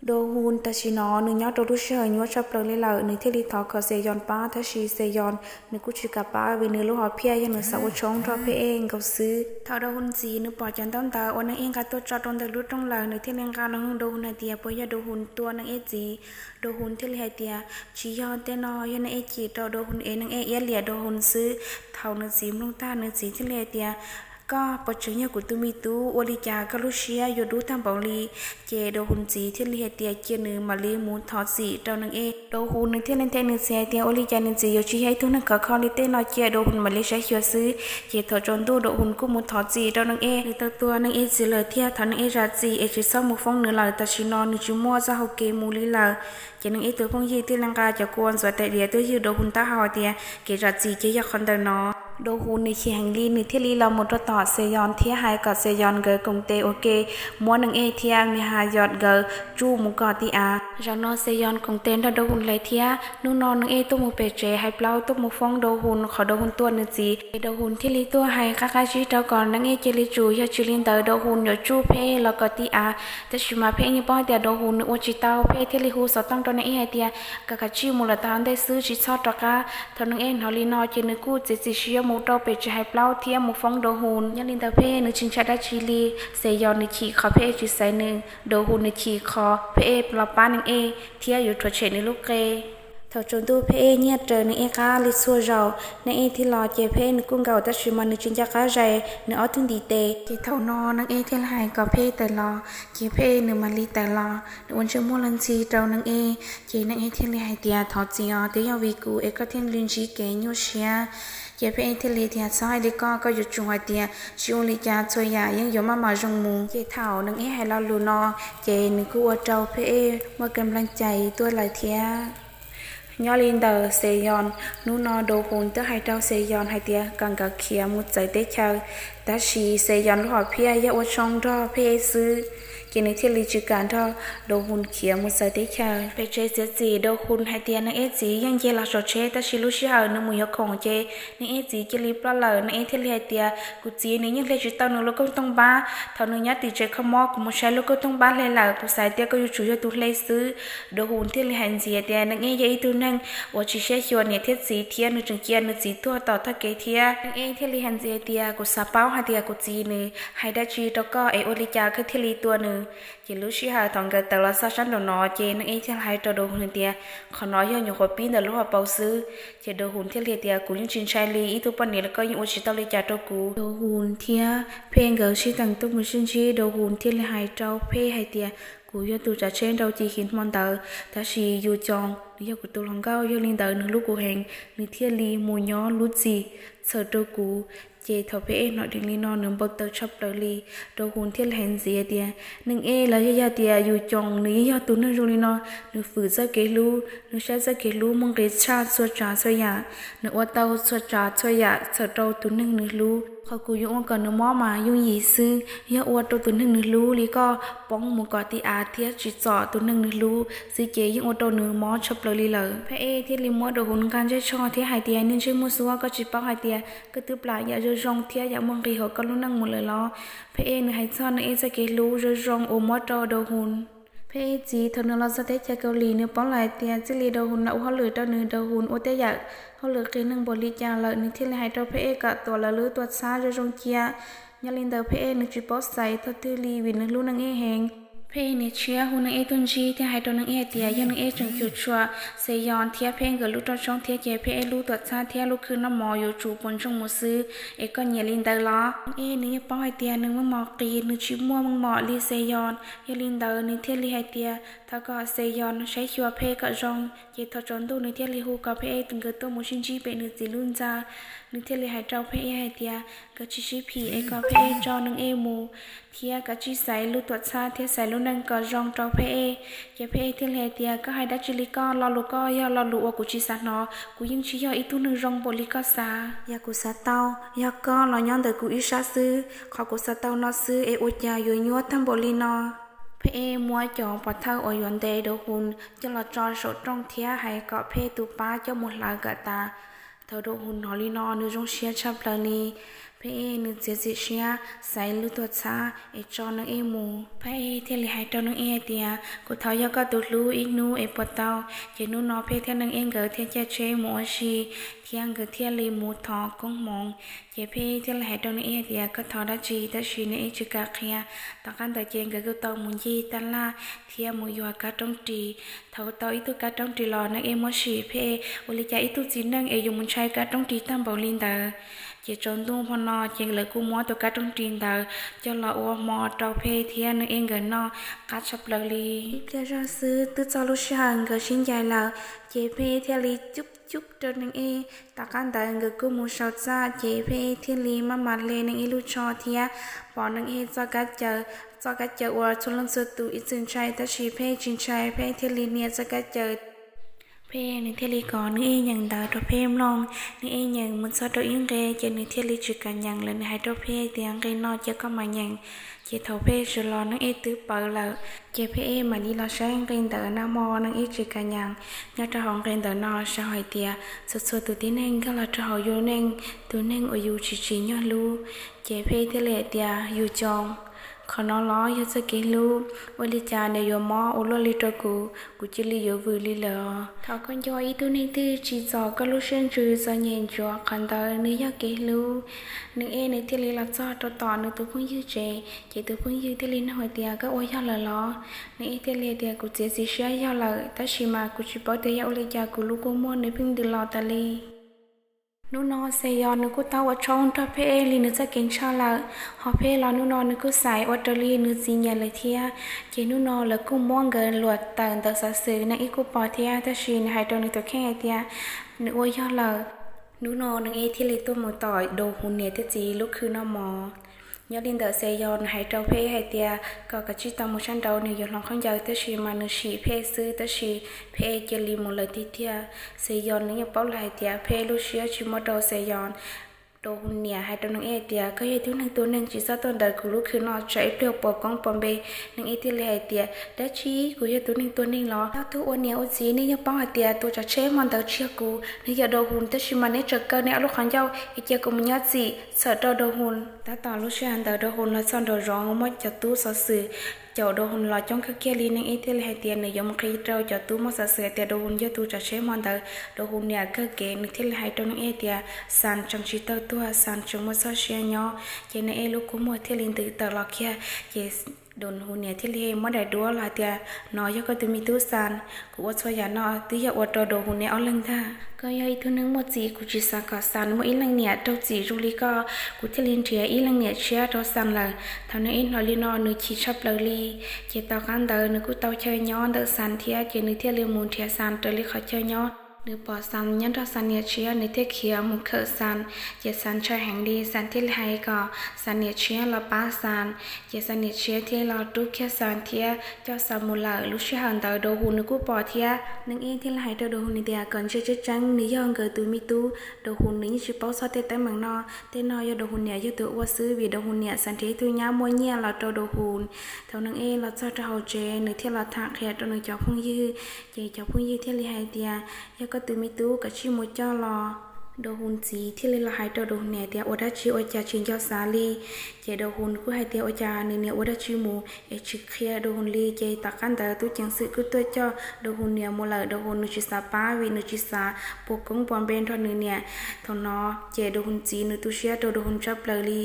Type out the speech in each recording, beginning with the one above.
đồ hun ta chỉ nó nữ nhớ đồ lúc chơi nhớ chấp lời lấy lời nữ thiết lý thọ có sẽ giòn ba ta chỉ sẽ giòn nữ cũng chỉ cả ba vì nữ lúc họ pia cho nữ sáu chống cho phe em cầu sư thọ đồ hun gì nữ bỏ chân tông ta ôn em cả tôi cho trong đời lúc trong lời nữ thiết liên ca nó đồ hun này tiệt bây giờ đồ hun tua nữ em gì đồ hun thiết lý hay tiệt chỉ do tên nó cho nữ em chỉ cho đồ hun em nữ em liệt đồ hun sư thọ nữ gì lông ta nữ gì thiết lý tiệtก็ปัจจัยกุตุมิตุวลิจากาลุเชียยดูทางเบาลีเจโดหุนจีที่ลีเตียเจนึมาลีมูทอสีเจ้านังเอโดหุนที่นันเทนเสียเตียวลิจานิจีโยชิให้ทุนนังกะคอลิเตนอเจโดหุนมาลีใช้เชียซื้อเจถอจนดูโดหุนกุมูทอจีเจ้านังเอหรือตัวนังเอจีเลยเทียทันนังเอราจีเอจิซ้อมมุฟงเนื้อลายตาชินอนนิจิมัวจะหกเกมูลีลาเจนังเอตัวพงยีที่ลังกาจะกวนสวดแต่เดียตัวยืดโดหุนตาหอเตียเกราจีเจยาคอนเดนอโดฮูในเชียงลีในที่ลีเราหมดต่อเซยอนเทียหายกับเซยอนเกกงเตโอเคมัวนังเอเทียมีหายอดเกจูมุกอติอาจานอเซยอนกงเตนโดฮูนเลยเทียนูนอนนังเอตัวมุเปเจให้เปล่าตัวมุฟองโดฮูนขอโดฮูนตัวนึจีโดฮูนที่ลีตัวให้คาคาชิเจ้าก่อนนังเอเจลิจูยาจิลินเตอโดฮูนยจูเพแล้วก็ติอาแต่ชิมาเพยี่ป้อแต่โดฮูนอจิตาเพที่ลีฮูสตั้งตัวนังเอเทียกะคาชิมูลตานได้ซื้อชิชอตกาทนังเอฮอลีนอจินกูเจซิชิยมูโตเปจะให้เปล่าเทียมุฟองโดฮูนยันลินตาเพนึชินชาดาชิลีเซยอนนึขีคอเพจิไซนึโดฮูนนึขีคอเพปลาป้านึงเอเทียอยู่ทัวเชนึลูกเกถอจนตัวเพเนี่ยเจอในเอกาลิซัวเราในเอที่รอเจเพนึกุ้งเก่าตัดชิมันนึจินจักรใจนึออทุนดีเตเจเท่านอนังเอที่หายก็เพแต่รอเจเพนึมาลีแต่รอนึวันเชื่อมัวลันซีเจ้านังเอเจนังเอที่เลยหายเตียถอจีอเตียวิกูเอกเทียนลินจีเกยูเชียเจเพที่เลยเทียซ้ายลิก็อยู่จุงหัวเตียชิวลิจาช่วยยายังอยู่มาจงมูเจเท่านังเอให้เราลูนอเจนึกูว่าเจ้าเพเมื่อกำลังใจตัวหลายเทียยอลินเดอร์เซยอนนูนอโดฮูนเตอให้เจ้าเซยอนให้เตียกังกะเขียมุดใจเตเชอแต่ชีเซยอนหอเพียยะวชงรอเพซื้อกินในที่ลิจิการทอโดฮุนเขียมุสติชาไปเจเสียจีโดฮุนไฮเตียนเอจียังเจลาโชเชแต่ชิลุชิฮานมุยของเจในเอจีเจลิปลาเลในเอที่ไฮเตียกุจีในยังเลจิตานลูกก็ต้องบ้าทานุญาติเจขมอกุมุชัยลูกก็ต้องบ้าเลยล่ะกุสายเตียก็อยู่ช่วยตุเลซื้อโดฮุนที่ไฮเซียเตียในเอยัยตุนังว่าชิเชชวนเนี่ยที่สีเทียนจึงเกียนจีตัวต่อทักเกเทียในเอที่ไฮเซียเตียกุสาเป้าไฮเตียกุจีนึไฮดาจีตก็เอโอลิจาคือที่ลีตัวนึเจลุชิฮาทองกันแต่ละซาชันโดนอเจนเอที่ไฮโตโดหุ่นเตียขอนอยอยู่หัวปีนเดลูหัวเปาซื้อเจโดหุ่นที่เลียเตียกูยังชินชายลีอีทุปนี้แล้วก็ยังอุชิตอลิจาโตกูโดหุ่นเทียเพลงเกอชิตังตุมุชินชีโดหุ่นที่ไฮเจ้าเพไฮเตียกูยังตูจะเช่นเราจีหินมันเตอแต่ชีอยู่จองหรือยกูตัวลองเก้ายังลินเตอหนึ่งลูกกูแหงหนึ่งเทียลีมูย้อนลุจีเสิร์ตโตกูเจทอเพเอหน่อยดึงลีนอนหนึ่งบทเตอชอบเลยลีโดหุ่นที่เห็นเสียเดียหนึ่งเอแล้วยาเดียอยู่จงนี้ยาตุนนึงลีนอหนึ่งฝืนจะเกลูหนึ่งใช้จะเกลูมงเรชาสวดจ่าสวยาหนึ่งว่าเตาสวดจ่าสวยาเสิร์ตโตตุนนึงหนึ่งลูเขากูยุ่งก่อนนึงมอมายุ่งยีซื้อยาอวดตัวตุนนึงหนึ่งลูลีก็ป้องมุกอติอาเทียจิตจ่อตุนนึงหนึ่งลูซีเจยิ่งอวดตัวหนึ่งมอชอบเลยลีเลยพระเอที่ลิมอดหุ่นการใช้ช่อที่หายเตียนึ่งชื่อมุสวาก็จิตป้าหายเตียก็ตือปลายยาจงเทียยาเมืองกีเขาก็รู้นั่งหมดเลยล้อพระเอหนึ่งหายซ่อนในเอจะเกลูจงโอมอดโดหุ่นพระเอจีทนเราสเตจเกาหลีเนื้อป้องหลายเตียจิลีโดหุ่นละเขาเหลือตัวหนึ่งโดหุ่นโอเตยะเขาเหลือเกนึงบริจาเลยนึกที่เลยหายตัวพระเอกับตัวละลือตัวซาจงเจียยาลินเดอพระเอนึกจีบอสใส่ทัตุลีวินนึกรู้นังเอแหงเพลงเชียหุ่นเอตุนจีที่ให้ตัวนังเอเตียยังนังเอจงจุดชัวเซยอนเทียเพลงกับลูกตัวช่องเทียเจเพเอลูกตัวซาเทียลูกคือน้ำหมออยู่จูบนช่องมือซื้อเอก็เยลินเดอล้อเอนี่ป้อยเตียนึงมึงหมอกีนึกชิมัวมึงหมอลีเซยอนเยลินเดอนึกเทียลีให้เตียถ้าก็เซยอนใช้ชัวเพกับจงเจทอจนตู้นึกเทียลีฮูกับเพตึงเกิดตัวมุชินจีเป็นนึกจีลุนจานึกเทียลีให้เจ้าเพให้เตียก็ชิชิพีเอก็เพจอนึงเอมูเทียก็ชิใส่ลูกตัวซาเทียใส่ลูกนั่งก็จงเจ้าเพเจเพที่เลเตียก็ให้ดัชลิก็รอลูก็ยาลอลูว่ากูชิสานอกูยังชิยออีตุนึงจงบริก็ซายากูซาเตายาก็รอย้อนเดกูอิชาซื้อขอกูซาเตานอซื้อเออุจยาอยู่ยัวทั้งบรินอเพมัวจองปะเท่าออยอนเดโดหุนจะรอจอสดตรงเทียให้เกาะเพตุป้าเจ้าหมดลายกะตาเธอโดหุ่นหอลีนอนึจงเชียชับลาลี เพนึกเสียสิเชียใส่ลูตัวชาจอนังหมูเพเทียลิหายจอนังเตียกูทอยก็ตุลูอีกนูปวดเตาเจนูนอเพเทียนังเกิดเทียเจเชหมูชีเทียงเกิดเทียลีหมูทอกงมองเจเพเทียลิหายจอนังเตียก็ทอดจีแต่ชีในจิกาเคียตะกันแต่เจงเกิดกูเตามุนยีตันลาเทียมูยัวกาตงตีเท่าเตาอีตุกาตงตีรอนังมชีเพวลิจาอีตุจีนังยุมุนชัยกาตงตีตั้มบอลินเตอchỉ trốn tung phong nọ chỉ lấy cú mói từ các trong tiền tờ cho là ô mò trâu phê thiên nên em gần nọ cắt sập lời li cho ra sư từ cho lúc sáng gần xin dài là chỉ phê thiên li chút chút cho nên em ta can tờ gần cú mua sầu ra chỉ phê thiên li mà mặt lên nên em lúc cho thia bỏ nên em cho các chợ qua cho lần sau tụ ít chân trai ta chỉ phê chân trai phê thiên li nia cho các chợเพนึกเทลีก่อนนึกอย่างดาวตัวเพมลงนึกอย่างมันซอตัวยังเกจะนึกเทลีจุกันอย่างเลยให้ตัวเพเตียงเกนอจะก็มาอย่างเจเท่าเพจุลอนึกตื้อเปิดแล้วเจเพมาลีเราใช้เกนเตอร์นามอนึกจุกันอย่างยอดของเกนเตอร์นอใช้หอยเตียสุดตัวที่นั่งก็เราจะหอยโยนั่งตัวนั่งอยู่ชิยอลูเจเพเทเลเตียอยู่จองขอน้องล้อยจะกินลูกวลิจาในยมอโอโลลิตกูจิลิยวิลิเลอเขาคนย่อยตัวนี้ที่จีจอก็รู้เช่นจือจะเย็นจัวคันเตอร์นี่อยากกินลูกนึกในที่ลีลักจอต่อนึกตัวพุ่งยืดเจตัวพุ่งยืดที่ลินหอยเตียก็โอ้ยย่อละล้อนึกที่ลีเตียกูเจสิเชียย่อละแต่ชิมากูจิปอเตียโอลิจากูลูกกูมัวในพึ่งดิลอตาลีนูนอเซยอนนึกเต้าว่าช่องทัพเพลีนึกจะเก่งชาละฮอเพลอนูนอนึกสายออตลีนึกจีเนียเลยเทียเจนูนอแล้วกูม่วงเกินหลวดต่างแต่สัสือในอีกูปอเทียแต่ชีนหายตัวนึกตัวแค่เทียนึกว่าย่อละนูนอนึกที่เลยตัวหมูต่อยโดหุ่นเนียที่จีลูกคือนอมอยอลินเดอเซยอนหายเจ้าเพหายเตียก็กระชิตามชันเดาเนี่ยยอลองข้างยาวแต่ชีมานึชีเพซื้อแต่ชีเพเจลีมูลติเทียเซยอนนี่เป้าหลายเตียเพลูเชียชิมอดเซยอนโดหุ่นเนี่ยหายตัวนึงเตียก็ยังตัวนึงจีซาตัวเดินกูลูกคือนอใช้เปลือกปอกของปอมเบนึงที่เลยหายเตียแต่ชีกูยังตัวนึงล้อแล้วตัวอ้วนเนี่ยอ้วนจีนี่ยังป้องหายเตียตัวจะเช่มันเดาเชียกูนี่อย่าโดหุ่นแต่ชิมันเนี่ยจะเกินเนี่ยลูกขันเจ้าอีเจียกูมันยัดจีเสิร์ตโดหุ่นแต่ตอนลูกเชียนเดาหุ่นแล้วซ่อนโดร้องมันจะตู้สอสื่อเจ้าโดหุ่นหล่อจ้องเขาเกี่ยลีนึงที่เลยหายเตียเนี่ยยมใครเจ้าจะตู้มันสอสื่อแต่โดหุ่นยัดตู้จะเช่มันเดาโดหุ่นเนี่ยก็เก๋นึงที่เลยหายตัวนึงเตียสันจังชีเตอร์ตัวสันจังมันสอเชียnhỏเจนลูกกูมัวที่ลินตื่นตลอดแค่เจโดนหุ่นเนี่ยที่เลี้ยไม่ได้ดัวลายเตียน้อยก็ตัวมีตู้สันกูว่าช่วยยาน้อที่อยากอดโดหุ่นเนี่ยเอาลังท่าก็ยัยทุนึงหมดจีกูจีสักก็สันว่าอีลังเนี่ยเจ้าจีจูลีก็กูที่ลินเทียอีลังเนี่ยเชียเจ้าสันเลยทำในอินฮอลลีนอนึกชีชับเลยลีเจตากันเดินนึกกูเต้าเชยnhỏเดินสันเทียเจนึกเทียเลี้ยมูนเทียสันเตลิเขาเชยnhỏนึกปอสันยันทสันเนี่ยเชียนึกเทียเขียวมุขสันเจสันชายแห่งดีสันที่ไทยก็สันเนี่ยเชียละป้าสันเจสันเนี่ยเชียที่เราตุกแค่สันเทียเจ้าสมุลาลุชหันเตอโดหูนึกกูปอเทียนึกที่ไทยเตอโดหูนี่เดียก่อนเชื่อจังนิยองเกิดตัวมีตู้โดหูนี้ชิปอสเตแต่เมืองนอเตนอยโดหูเนี่ยยึดตัวว่าซื้อวีโดหูเนี่ยสันที่ตัวย้ำมวยเนี่ยเราโดหูเท่านึงเราเจ้าเฮาเจนึกที่เราถักแค่ตัวนึงเจ้าพุ่งยื้อเจเจ้าพุ่งยื้อที่ไทยเดียยก็ตัวมีตู้กับชิมุเจ้ารอโดหุนจีที่เลยละหายตัวโดหุนเนี่ยเตียโอดาชิโอจาชินเจ้าสาลีเจโดหุนกูให้เตียโอจาเนี่ยโอดาชิมูชิเคลียโดหุนลีเจตักกันแต่ตู้จังสึกูตัวเจ้าโดหุนเนี่ยโมลาโดหุนนุชิสาป้าวินุชิสาปกงปอมเบนทอนเนี่ยทอนอเจโดหุนจีนุตุเชียโดหุนจับเลยลี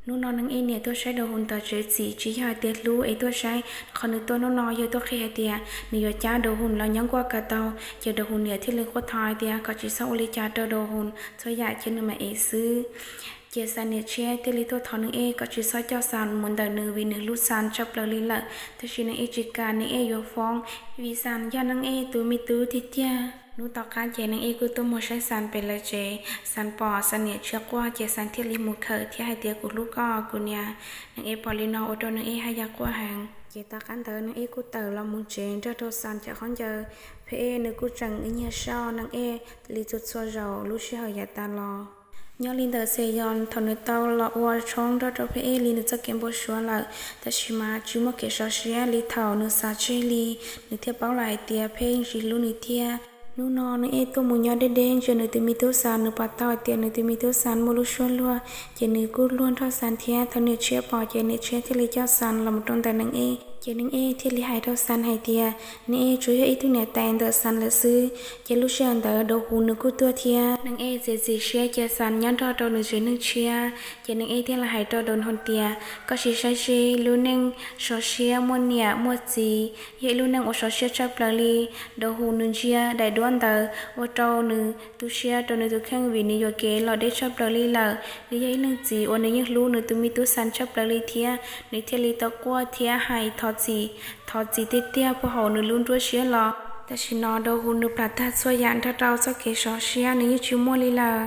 นูนอนนังเนี่ยตัวใช้โดหุ่นต่อเจสีชี้หาเตียรู้ตัวใช้คอนตัวนูนอยตัวเคเตียนี่ยจ้าโดหุ่นแล้วยังกว่ากระเตาเจโดหุ่นเนี่ยที่เลือกว่าทายเตียก็จีซาอุลิจาโดหุ่นช่วยอยากเช่นมาซื้อเจสันเนี่ยเชียที่ลิตัวทอนึงก็จีซาเจ้าสันมุนเดนึงวินึงลุสันจับเลยละแต่ชินจิการนี่ยฟองวิสันยานังตัวมีตัวทิเตียนูต่อการเจนังกูตัวโมใช้สันเป็นเลยเจสันปอสันเนี่ยเชื่อว่าเจสันที่ลิมุเคที่ให้เตียกูลูกก็กูเนี่ยนังปอลินอโอโดนังให้ยากว่าแหงเจตากันเตอนังกูเตอละมุนเจนเจ้าตัวสันจะค้นเจอเพนึกกูจังเนี่ยชอนังลิจุดโซเจาลูเชียยาตาลอยอลินเดอเซยอนทนุเตาละวัวช่องตัวเพลินจะเก็บบัวชัวละแต่ชิมาจิมเกชเชียลิเท่านุสาเชลีนึกเทียบเป้าหลายเตียเพงจิลุนิเทีย nu nó nu e to mu nya de den je nu tu mi to san nu pa ta tia nu tu mi to san mo lu shon lua je nu ku luôn tho san thia tho nu che pa je nu che thi li cha san lam ton ta nang e je nang e thi li hai tho san hai tia ni e chu e tu ne tan da san la sư je lu shan da do hu nu ku to thia nang e je ji she che san nyan tho to nu je nu chia je nang e thi la hai to don hon tia có shi sai shi lu nang so shia mo nia mo ji ye lu nang o so shia cha pla li do hu nu chia dai đoan tờ ô trâu nữ tu xia trâu nữ tu khang vì nữ kế lò để chấp lờ li lờ nữ giấy nữ gì ô nữ nhắc lú nữ tu mi tu san chấp lờ li thia nữ thia li tao qua thia hay thọt gì tê tia po hồ nữ luôn tu xia lò ta chỉ nói đâu hu nữ plata xoay dàn thao trâu cho kế sò xia nữ chịu mua li lờ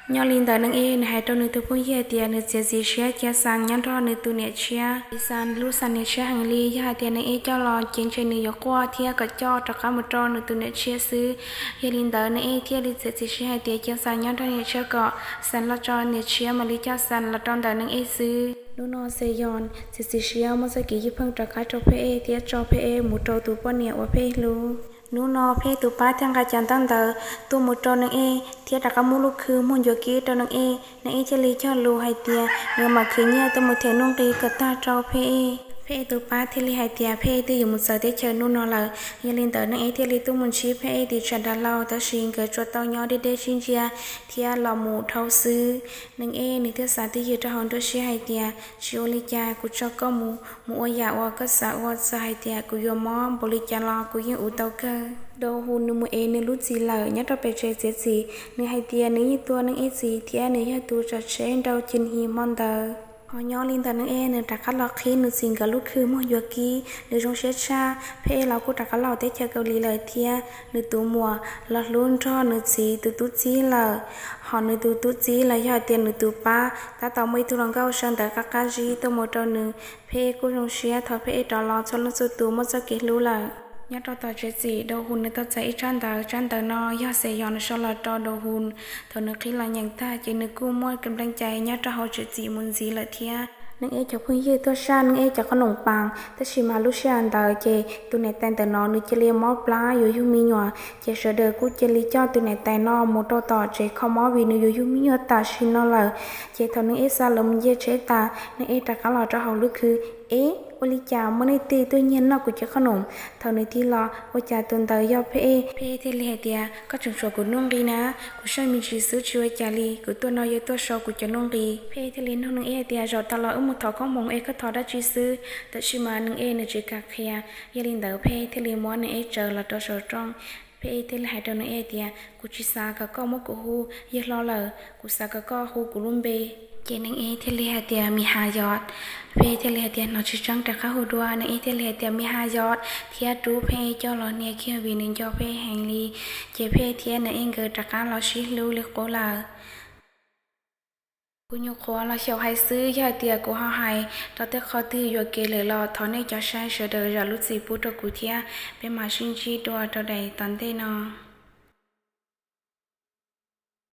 nhỏ linh đời nâng e hai trâu nữ tu phong ye tia nữ chia gì xia chia sang nhăn trâu nữ tu nhẹ chia san lu san nhẹ chia hàng li ya tia nữ e cho lò chiến chơi nữ gió qua thia cả cho trâu cá một trâu nữ tu nhẹ chia sư ye linh đời nữ e tia li chia gì xia hai tia chia sang nhăn trâu nhẹ chia cọ san lo trâu nhẹ chia mà li cho san lo trâu đời nâng e sư nu no se yon si xia mo sa ki phang trâu cá trâu phe tia trâu phe một trâu tu po nhẹ wa phe lu nu no phe tu pa thang ka chan tang tờ tu một trâu nâng e thia trâu cá mu lu khư mon yo ki trâu nâng e cho li cho lu hai tia nếu mà khứ nhia tu một thể nông ri cả ta trâu phe tu pa thi li hai tia phe tu dùng một giờ để chờ nu no là như linh tờ nâng e thi li tu một chi phe thì chặt đa lao ta xin cái cho tao nhỏ để xin chia thia lò mù thâu sư nâng e nâng thia sa ti gì cho hòn đôi xe hai tia chiu li cha của cho có mù ở nhà ở các xã ở xã hai tia của yo mom boli cha lo của những u tàu cơ đâu hun nu mu e ne lu chi la nhát ra pe che che gì nâng hai tia nâng như tua nâng e gì thia nâng hai tu cho che đâu chín hi mon tờ họ nhỏ linh tờ nâng e nâng trả cá lọ khi nâng xin cả lúc khứ mò yo ki nâng trong xe cha phe lão của trả cá lọ tết chơi cầu lì lời thia nâng tu mùa lọt luôn cho nâng gì từ tu chi là họ nâng tu chi là do tiền nâng tu pa ta tao mấy tu lòng cao sơn tờ các cá gì tu một trâu nâng phe của trong xe thọ phe trò lọ cho nó su tu mất cho kết lưu là nhát trò tờ chết gì đâu hun nâng tao chạy chan tờ no do sẽ dọn cho là trò đâu hun thọ nâng khi là nhận ta chỉ nâng cu môi cầm đăng chạy nhát trò họ chết gì muốn gì là thia nâng e cho phương ye to san nâng e cho con nồng pang ta chỉ mà lúc san tờ chè tu này tên tờ no nâng chè li mó pla yo yu mi nhòa chè sợ đời cú chè li cho tu này tên no một trò tờ chè không mó vì nâng yo yu mi nhòa ta xin nó là chè thọ nâng e sa lầm ye chè ta nâng e trả cá lò cho họ lúc khứ oli cha mo nei ti tu nhiên nó của cho khổng thầu này thì lo ô cha tuần tới do pe thì lẹ tia có trường số của nông đi na của sao mình chỉ sử chua cha li của tôi nói với tôi số của cho nông đi pe thì lên nông e tia rồi ta lo một thọ có mong e có thọ đã chỉ sử tại chỉ mà nông e này chỉ cả kia gia đình tới pe thì lên món này e chờ là tôi số trong pe thì lại cho nông e tia của chỉ sa cả có một của hu giờ lo lờ của sa cả có hu của luôn bê chị nâng e thì lẹ tia mi hà giọt về thì lẹ tia nó chỉ trắng trả cá hồ đua nâng e thì lẹ tia mi hà giọt thì chú phê cho lo nè kia vì nên cho phê hành ly chị phê thì nâng e gờ trả cá lo xí lưu liệt cố là cô nhục khó là chiều hay xứ giờ tia của họ hay cho tới khó tư rồi kể lời lo thọ này cho sai sợ đời rồi lúc gì bút cho cụ thia bên mà sinh chi đua cho đầy tận thế nào